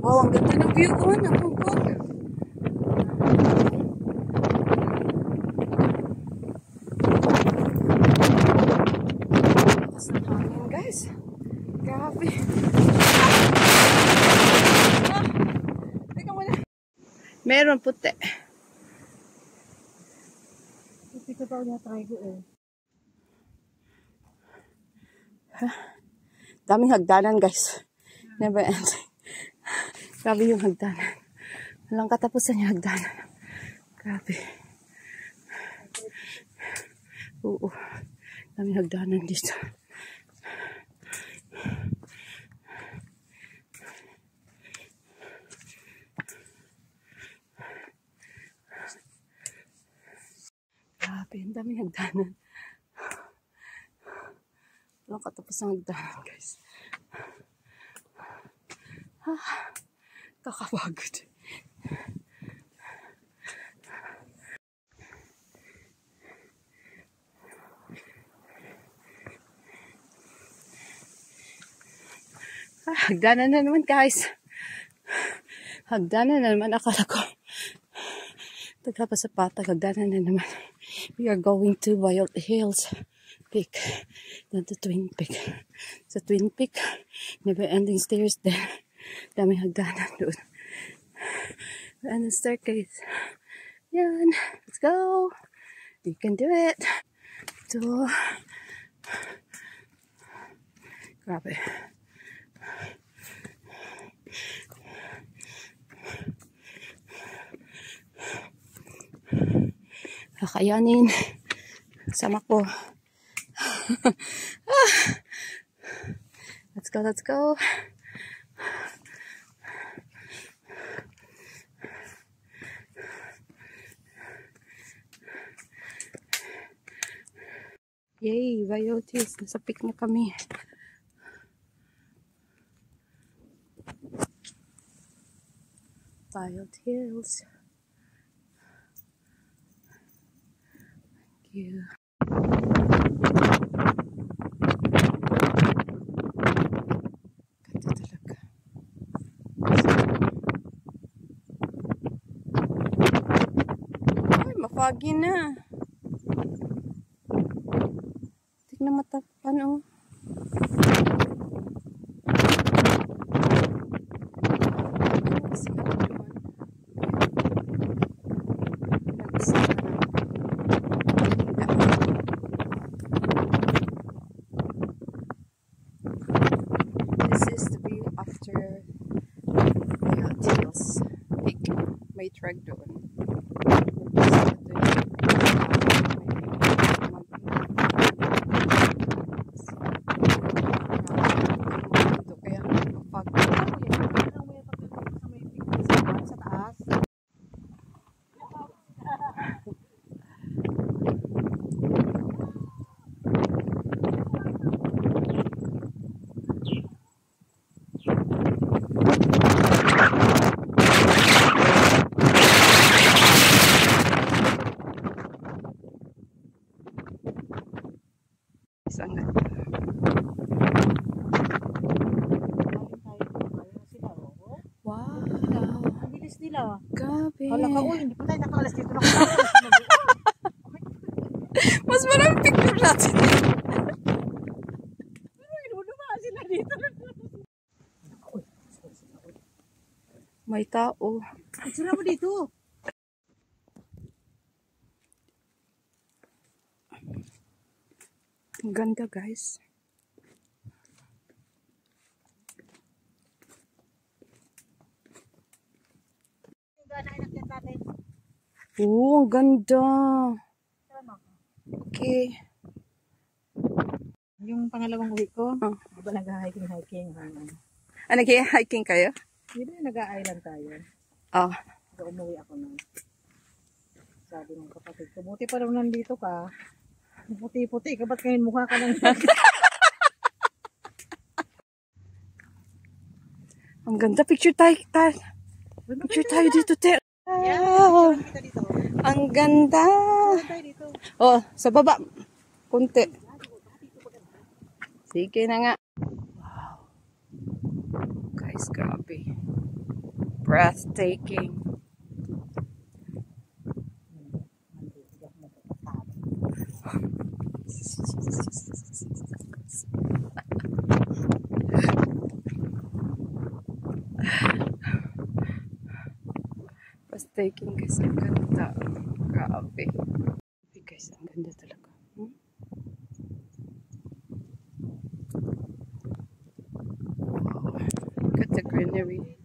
Wow, ang ganda ng view ko ng Hong Kong. Lakas ng hangin, guys. Grabe. Teka muna. Meron puti. Puti ko daw niya try ko eh. Daming hagdanan, guys. Never ending. Grabe yung hagdanan. Walang katapusan yung hagdanan. Grabe. Oo. Daming hagdanan dito. Grabe, ang daming hagdanan. Walang katapusan yung hagdanan, guys. Kakapagod. Hagdanan na naman, guys. Hagdanan na naman. Akala ko pagkapa sa patag, hagdanan na naman. We are going to Wild Hills Peak. Doon to Twin Peak. Sa Twin Peak, never ending stairs din. Daming hagdanan doon. And the staircase. Yan. Let's go. You can do it. Ito. Grabe. Kakayanin. Sama ko. Let's go, let's go. Yay, Biotis. Nasa peak na kami. Wild Hills. Thank you. Ganda talaga. Ay, mafoggy na. Tignan matapan, oh. May track doon. Kaya Sa taas. isang wow. Ang bilis nila. Grabe. Wala ka, uy, hindi pa tayo nakaalas dito na. Mas maraming picture natin. Dumaan sila dito. May tao. Sira mo dito. Ang ganda, guys. Oo, ang ganda. Okay. Yung pangalawang uwi ko, diba nag-hiking. Nag-hiking kayo? Hindi ba nag-island tayo? Oh. So, umuwi ako na. Sabi ng kapatid ko, buti pa daw nandito ka. Puti-puti ka, ba't ngayon mukha ka lang? Ang ganda, picture tayo. Picture tayo dito, te. Wow. Ang ganda. Oh, sa baba. Kunti. Sige na nga. Wow. Guys, grabe. Breathtaking. Breathtaking guys, ang ganda. Grabe. Grabe guys, ang ganda talaga. Wow. Look at the greenery.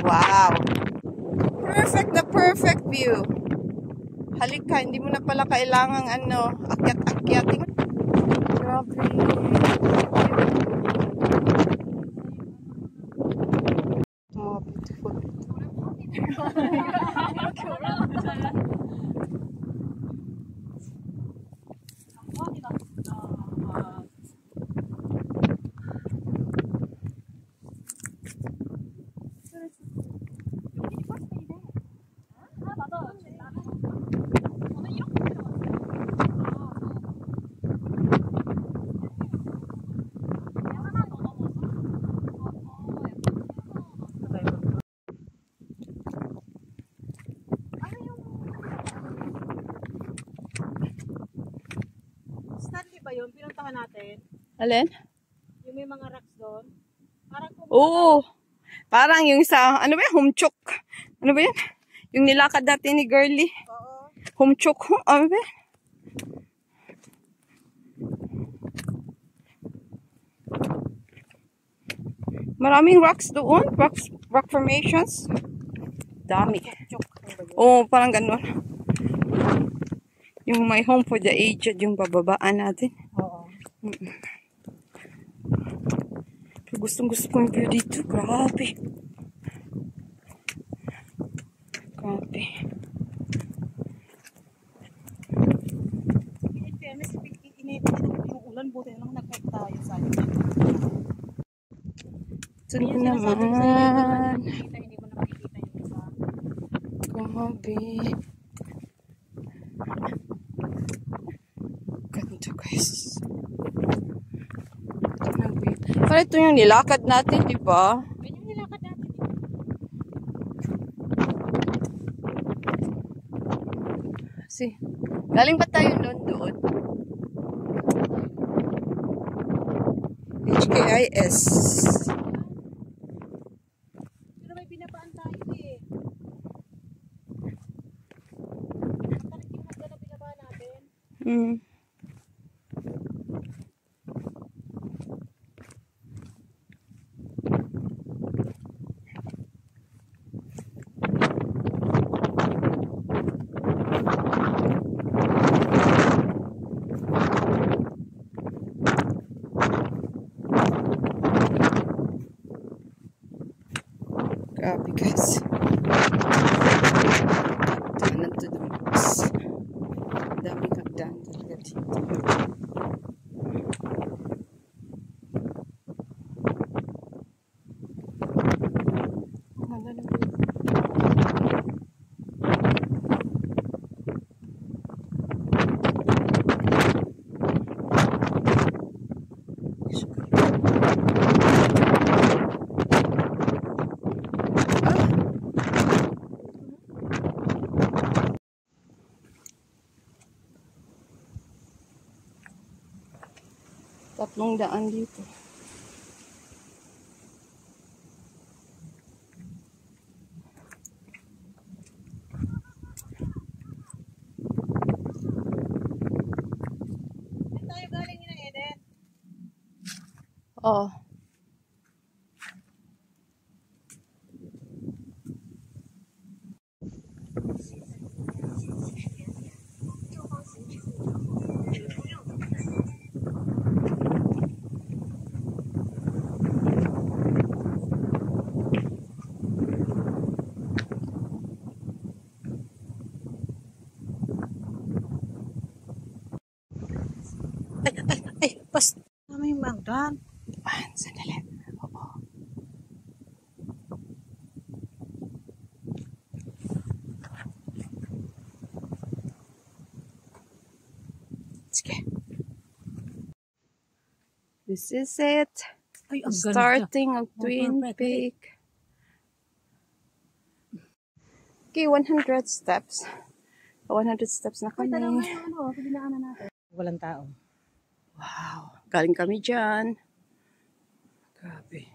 Wow! Perfect na perfect view. Halika, hindi mo na pala kailangang akyat-akyating. Grabe. Mga beautiful. Stanley ba yun? Pinuntahan natin? Alin? Yung may mga rocks doon? Parang Oo. Parang yung sa, ano ba yun? Humchok. Ano ba yun? Yung nilakad natin ni Girlie. oo. Humchok. Ano ba yun? Maraming rocks doon. Rock formations. Dami. Oo, parang ganun. Yung my home for the aged, yung bababaan natin. Oo. Gustong-gusto ko yung view dito. Grabe. Grabe. In fairness, yung ulan, buti lang nag-effect tayo sa atin. Ito naman. Hindi mo na makikita yung isa. Grabe. Ganda guys. Grabe. Parang ito yung nilakad natin, di ba? Yan yung nilakad natin. Kasi, galing ba tayo doon? HKIS. Pero may binabaan tayo eh. Kapag yung hagdan na binabaan natin. Grabe guys. Tanan to the max. Daming hagdan talaga dito. Tatlong daan dito. Saan tayo galing yun na Eden? Oh. Saan? Sandali. Oo. Sige. This is it. Ay, ang ganda. Starting of Twin perfect. Peak. Okay, 100 steps. 100 steps na kami. Dinaanan natin. Walang tao. Wow. Galing kami dyan. Grabe.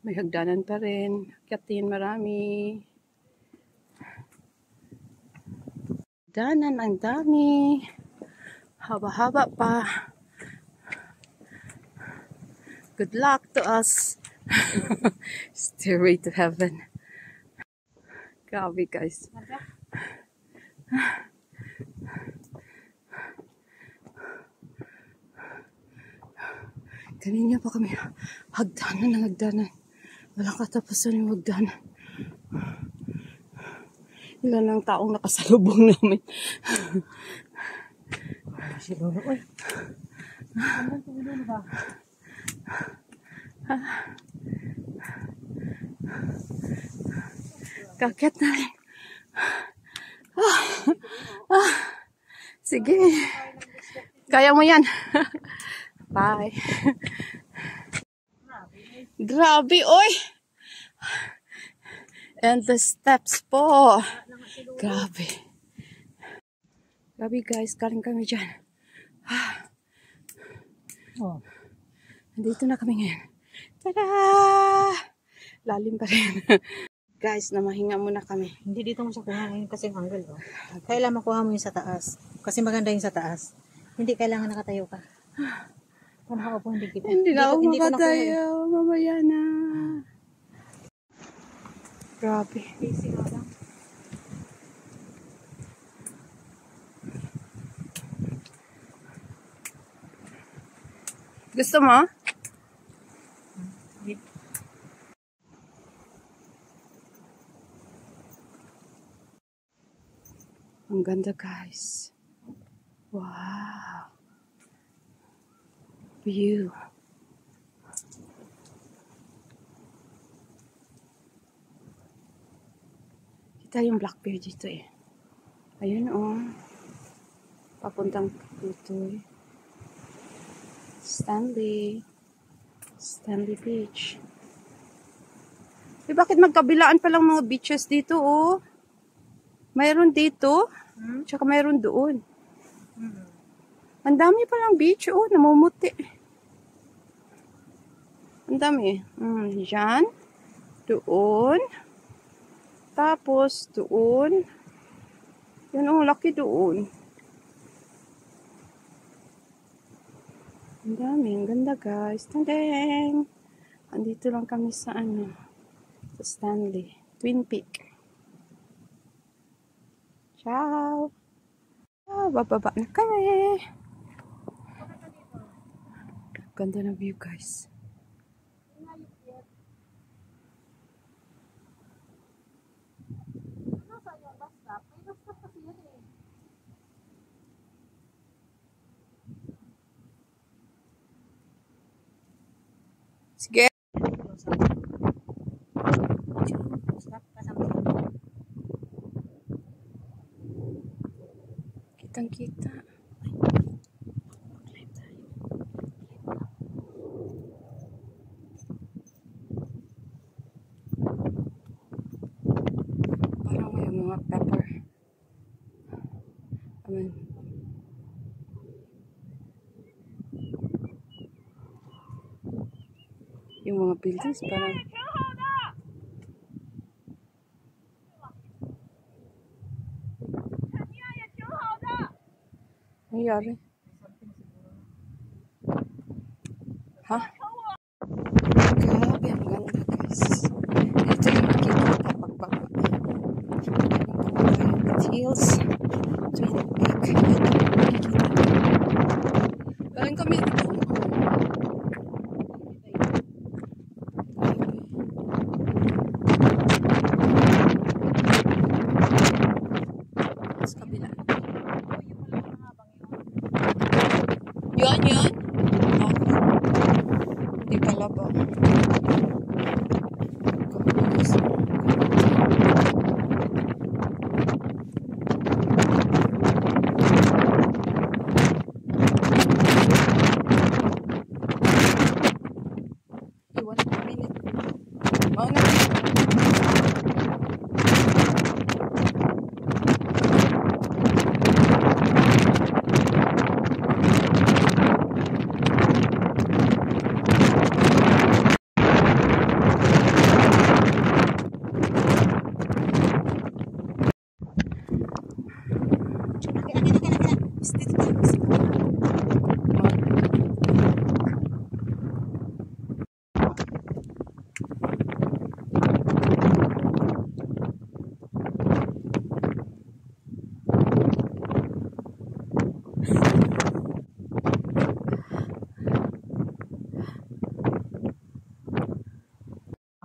May hagdanan pa rin. Akyatin marami. Hagdanan ang dami. Haba-haba pa. Good luck to us. Stairway to heaven. Grabe guys. Kanina pa kami hagdanan ng hagdanan. Walang katapusan yung hagdanan. Ilan ang taong nakasalubong namin. Si Lolo, uy. Ano si Lolo ba? Kakyat na rin. Sige. Kaya mo yan. Bye. Grabe, oy. And the steps po. Grabe. Grabe guys, galing kami dyan. Oh. Nandito na kami ngayon. Tada! Lalim pa rin. Guys, namahinga muna kami. Hindi dito mo siya kuha ngayon kasi ang angle. Oh. Kailangan makuha mo yung sa taas. Kasi maganda yung sa taas. Hindi kailangan nakatayo ka. Kung nakaupo, hindi kita. Hindi na ako ko nakuha. makatayo. Mamaya na. Grabe. Busy nga lang. Gusto mo? Ang ganda guys. Wow. View. Kita yung Black Bear dito eh. Ayun oh. Papuntang dito eh. Stanley Beach. Eh, bakit magkabilaan pa lang mga beaches dito oh? Mayroon dito, tsaka mayroon doon. Ang dami palang beach, oh, namumuti. Ang dami. Diyan, doon, tapos doon. Yan, oh, laki doon. Ang dami, ang ganda guys. Tadeng! Andito lang kami sa sa Stanley. Twin Peak. Ciao! Bababa na kami. Ganda na view guys. Sige. Kitang-kita. Parang may mga pepper. Amen. Yung mga buildings parang nangyari? Ha? Grabe, ang ganda guys. Ito yung makikita pagbaba. Hills. Twin Peak. Ito yung makikita. Galing kami dito. Sa kabila. Yun. Okay.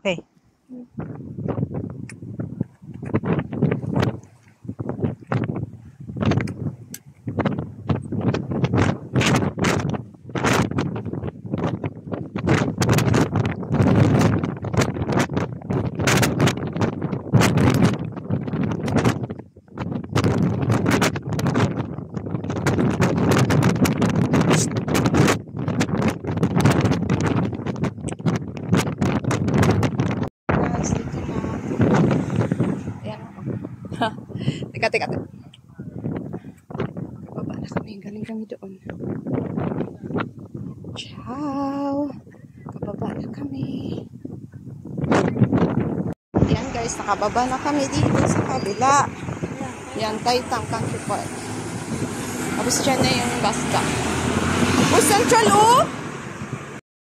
Okay. Guys, dito na. Ayan ako. Teka. Kababa na kami. Galing kami doon. Ciao! Kababa na kami. Ayan guys, nakababa na kami dito sa kabila. Yan, Taitang Country Park. Tapos dyan na yung bus stop. Oh, Central, oh!